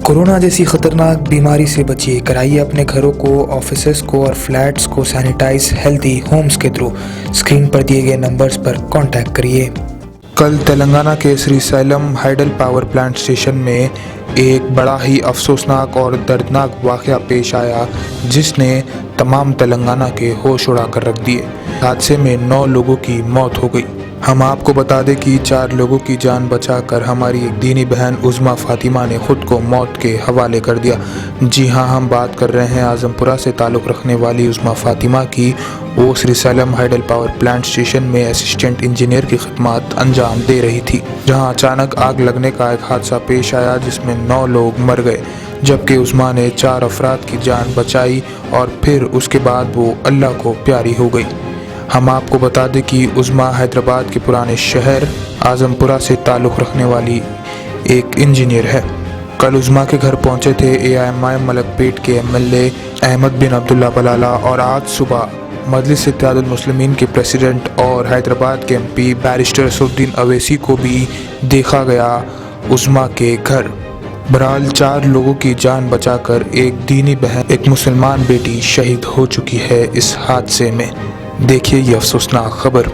Corona جیسی خطرناک بیماری سے بچیے، کرائیے اپنے گھروں کو، آفیسز کو اور فلیٹس کو سینیٹائز۔ ہیلتھی ہومز کے تھرو اسکرین پر دیے گئے نمبرز پر کانٹیکٹ کریے۔ کل تلنگانہ کے Srisailam hydel power plant station میں ایک بڑا ہی افسوسناک اور دردناک واقعہ پیش آیا جس نے تمام تلنگانہ کے ہوش اڑا کر رکھ دیے۔ حادثے میں 9 لوگوں کی موت ہو گئی۔ ہم آپ کو بتا دیں کہ 4 لوگوں کی جان بچا کر ہماری ایک دینی بہن عظمیٰ فاطمہ نے خود کو موت کے حوالے کر دیا۔ جی ہاں، ہم بات کر رہے ہیں اعظم پورہ سے تعلق رکھنے والی عظمیٰ فاطمہ کی۔ وہ Srisailam hydel power plant station میں اسسٹنٹ انجینئر کی خدمات انجام دے رہی تھی، جہاں اچانک آگ لگنے کا ایک حادثہ پیش آیا جس میں 9 لوگ مر گئے، جبکہ عظمیٰ نے 4 افراد کی جان بچائی اور پھر اس کے بعد وہ اللہ کو پیاری ہو گئی۔ ہم آپ کو بتا دیں کہ عظمیٰ حیدرآباد کے پرانے شہر اعظم پورہ سے تعلق رکھنے والی ایک انجینئر ہے۔ کل عظمیٰ کے گھر پہنچے تھے AIMI ملک پیٹ کے MLA احمد بن عبداللہ بلالہ، اور آج صبح مجلس اتحاد المسلمین کے پریزیڈنٹ اور حیدرآباد کے MP بیرسٹر اسدالدین اویسی کو بھی دیکھا گیا عظمیٰ کے گھر۔ بہرحال 4 لوگوں کی جان بچا کر ایک دینی بہن، ایک مسلمان بیٹی شہید ہو چکی ہے اس حادثے میں۔ دیکھیے یہ افسوسناک خبر۔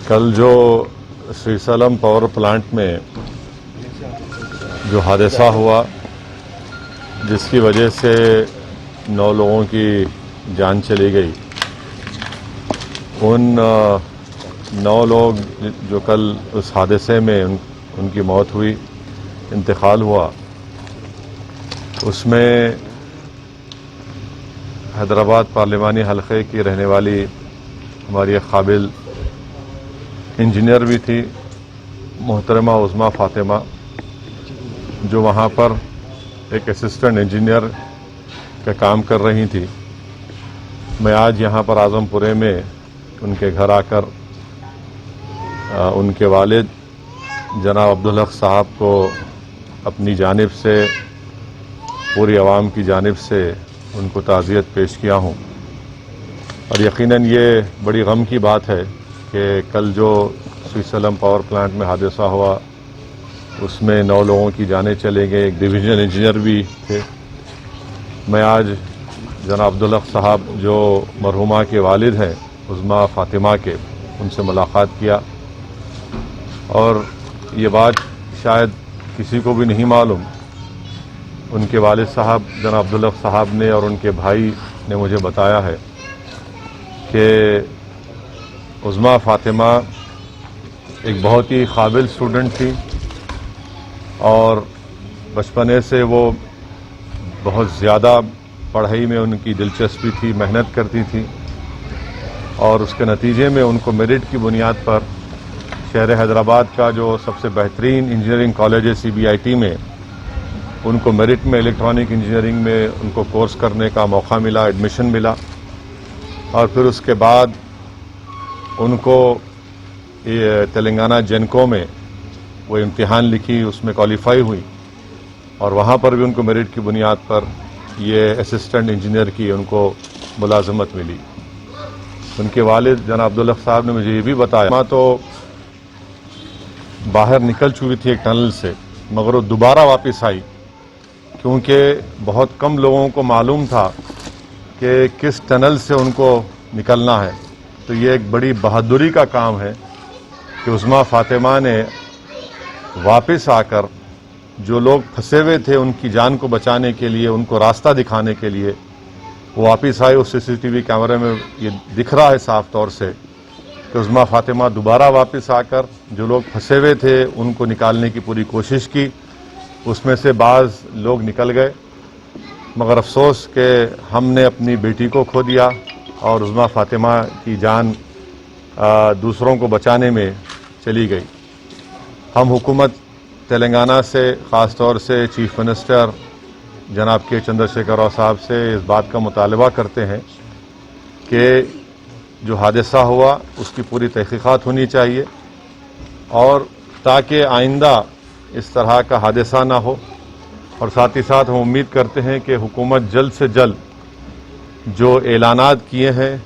کل جو سری سیلم پاور پلانٹ میں جو حادثہ ہوا جس کی وجہ سے 9 لوگوں کی جان چلی گئی، ان 9 لوگ جو کل اس حادثے میں ان کی موت ہوئی، انتقال ہوا، اس میں حیدرآباد پارلیمانی حلقے کی رہنے والی ہماری ایک قابل انجینئر بھی تھی، محترمہ عظمیٰ فاطمہ، جو وہاں پر ایک اسسٹنٹ انجینئر کا کام کر رہی تھی۔ میں آج یہاں پر اعظم پورے میں ان کے گھر آ کر ان کے والد جناب عبدالحق صاحب کو اپنی جانب سے، پوری عوام کی جانب سے ان کو تعزیت پیش کیا ہوں، اور یقیناً یہ بڑی غم کی بات ہے کہ کل جو سری سیلم پاور پلانٹ میں حادثہ ہوا اس میں 9 لوگوں کی جانیں چلے گئے، ایک ڈویژن انجینئر بھی تھے۔ میں آج جناب عبدالحق صاحب جو مرحومہ کے والد ہیں عظمیٰ فاطمہ کے، ان سے ملاقات کیا، اور یہ بات شاید کسی کو بھی نہیں معلوم، ان کے والد صاحب جناب عبدالحق صاحب نے اور ان کے بھائی نے مجھے بتایا ہے کہ عظمیٰ فاطمہ ایک بہت ہی قابل اسٹوڈنٹ تھی، اور بچپنے سے وہ بہت زیادہ پڑھائی میں ان کی دلچسپی تھی، محنت کرتی تھی، اور اس کے نتیجے میں ان کو میرٹ کی بنیاد پر شہر حیدرآباد کا جو سب سے بہترین انجینئرنگ کالج ہے CBIT میں، ان کو میرٹ میں الیکٹرانک انجینئرنگ میں ان کو کورس کرنے کا موقع ملا، ایڈمیشن ملا، اور پھر اس کے بعد ان کو تلنگانہ جینکو میں وہ امتحان لکھی، اس میں کوالیفائی ہوئی، اور وہاں پر بھی ان کو میرٹ کی بنیاد پر یہ اسسٹنٹ انجینئر کی ان کو ملازمت ملی۔ ان کے والد جناب عبدالحق صاحب نے مجھے یہ بھی بتایا، ماں تو باہر نکل چکی تھی ایک ٹنل سے، مگر وہ دوبارہ واپس آئی، کیونکہ بہت کم لوگوں کو معلوم تھا کہ کس ٹنل سے ان کو نکلنا ہے۔ تو یہ ایک بڑی بہادری کا کام ہے کہ عظمیٰ فاطمہ نے واپس آ کر جو لوگ پھنسے ہوئے تھے ان کی جان کو بچانے کے لیے، ان کو راستہ دکھانے کے لیے وہ واپس آئے۔ اس CCTV کیمرے میں یہ دکھ رہا ہے صاف طور سے کہ عظمیٰ فاطمہ دوبارہ واپس آ کر جو لوگ پھنسے ہوئے تھے ان کو نکالنے کی پوری کوشش کی، اس میں سے بعض لوگ نکل گئے، مگر افسوس کہ ہم نے اپنی بیٹی کو کھو دیا اور عظمیٰ فاطمہ کی جان دوسروں کو بچانے میں چلی گئی۔ ہم حکومت تلنگانہ سے، خاص طور سے چیف منسٹر جناب کے چندر شیکھر راؤ صاحب سے اس بات کا مطالبہ کرتے ہیں کہ جو حادثہ ہوا اس کی پوری تحقیقات ہونی چاہیے، اور تاکہ آئندہ اس طرح کا حادثہ نہ ہو، اور ساتھ ہی ساتھ ہم امید کرتے ہیں کہ حکومت جلد سے جلد جو اعلانات کیے ہیں،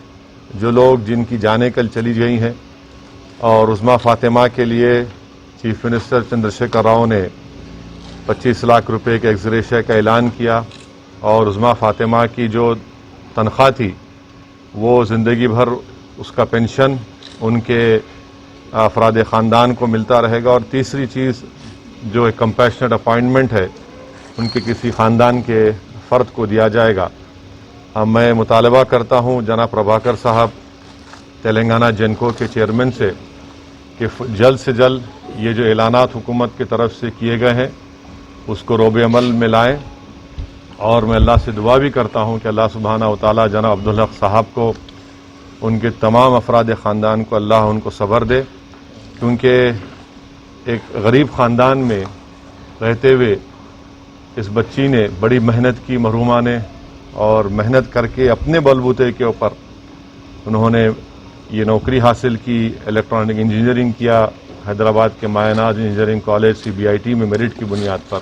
جو لوگ جن کی جانیں کل چلی گئی ہیں، اور عظمیٰ فاطمہ کے لیے چیف منسٹر چندر شیکھر راؤ نے 25 لاکھ روپے کے ایکسگریشیا کا اعلان کیا، اور عظمیٰ فاطمہ کی جو تنخواہ تھی وہ زندگی بھر اس کا پینشن ان کے افراد خاندان کو ملتا رہے گا، اور تیسری چیز جو ایک کمپیشنٹ اپائنٹمنٹ ہے ان کے کسی خاندان کے فرد کو دیا جائے گا۔ میں مطالبہ کرتا ہوں جناب پربھاکر صاحب تلنگانہ جینکو کے چیئرمین سے کہ جلد سے جلد یہ جو اعلانات حکومت کی طرف سے کیے گئے ہیں اس کو روب عمل میں لائیں، اور میں اللہ سے دعا بھی کرتا ہوں کہ اللہ سبحانہ و تعالیٰ جناب عبدالحق صاحب کو، ان کے تمام افراد خاندان کو اللہ ان کو صبر دے، کیونکہ ایک غریب خاندان میں رہتے ہوئے اس بچی نے بڑی محنت کی، مرحومہ نے، اور محنت کر کے اپنے بلبوتے کے اوپر انہوں نے یہ نوکری حاصل کی، الیکٹرانک انجینئرنگ کیا حیدرآباد کے مایہ ناز انجینئرنگ کالج CBIT میں میرٹ کی بنیاد پر۔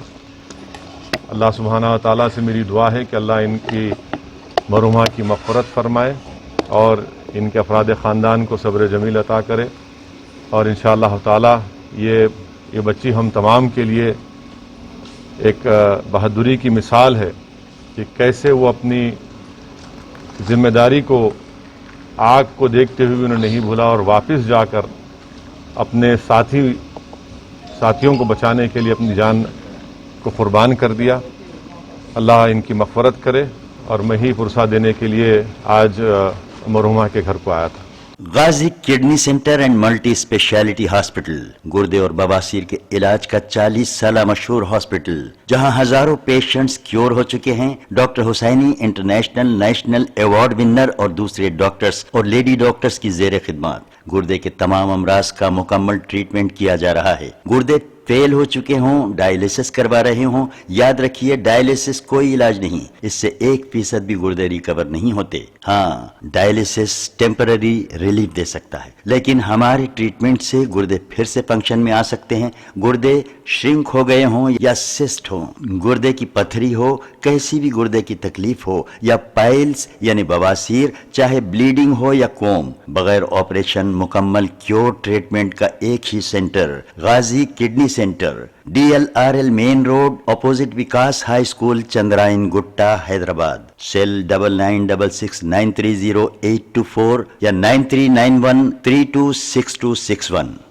اللہ سبحانہ و تعالیٰ سے میری دعا ہے کہ اللہ ان کی مرحومہ کی مغفرت فرمائے اور ان کے افراد خاندان کو صبر جمیل عطا کرے، اور انشاءاللہ تعالیٰ یہ بچی ہم تمام کے لیے ایک بہادری کی مثال ہے کہ کیسے وہ اپنی ذمہ داری کو آگ کو دیکھتے ہوئے انہوں نے نہیں بھولا، اور واپس جا کر اپنے ساتھیوں کو بچانے کے لیے اپنی جان کو قربان کر دیا۔ اللہ ان کی مغفرت کرے، اور میں ہی پرسہ دینے کے لیے آج مرحومہ کے گھر کو آیا تھا۔ Ghazi kidney centre and multi speciality hospital گردے اور بواسیر کے علاج کا 40 سالہ مشہور ہاسپٹل، جہاں ہزاروں پیشنٹس کیور ہو چکے ہیں۔ ڈاکٹر حسینی انٹرنیشنل نیشنل ایوارڈ ونر اور دوسرے ڈاکٹرز اور لیڈی ڈاکٹرز کی زیر خدمات گردے کے تمام امراض کا مکمل ٹریٹمنٹ کیا جا رہا ہے۔ گردے فیل ہو چکے ہوں، ڈائلیسس کروا رہے ہوں، یاد رکھیے ڈائلیسس کوئی علاج نہیں، اس سے 1% بھی گردے ریکور نہیں ہوتے۔ ہاں، ڈائلیسس ٹیمپرری ریلیف دے سکتا ہے، لیکن ہمارے ٹریٹمنٹ سے گردے پھر سے فنکشن میں آ سکتے ہیں۔ گردے شرنک ہو گئے ہوں یا سسٹ ہوں، گردے کی پتھری ہو، کیسی بھی گردے کی تکلیف ہو، یا پائلز یعنی بواسیر، چاہے بلیڈنگ ہو یا کوم، بغیر آپریشن مکمل کیور ٹریٹمنٹ کا ایک ہی centre, Ghazi kidney centre, DLRL main road opposite Vikas high school, Chandrayangutta, Hyderabad. Cell 9966930824 یا 9391326261۔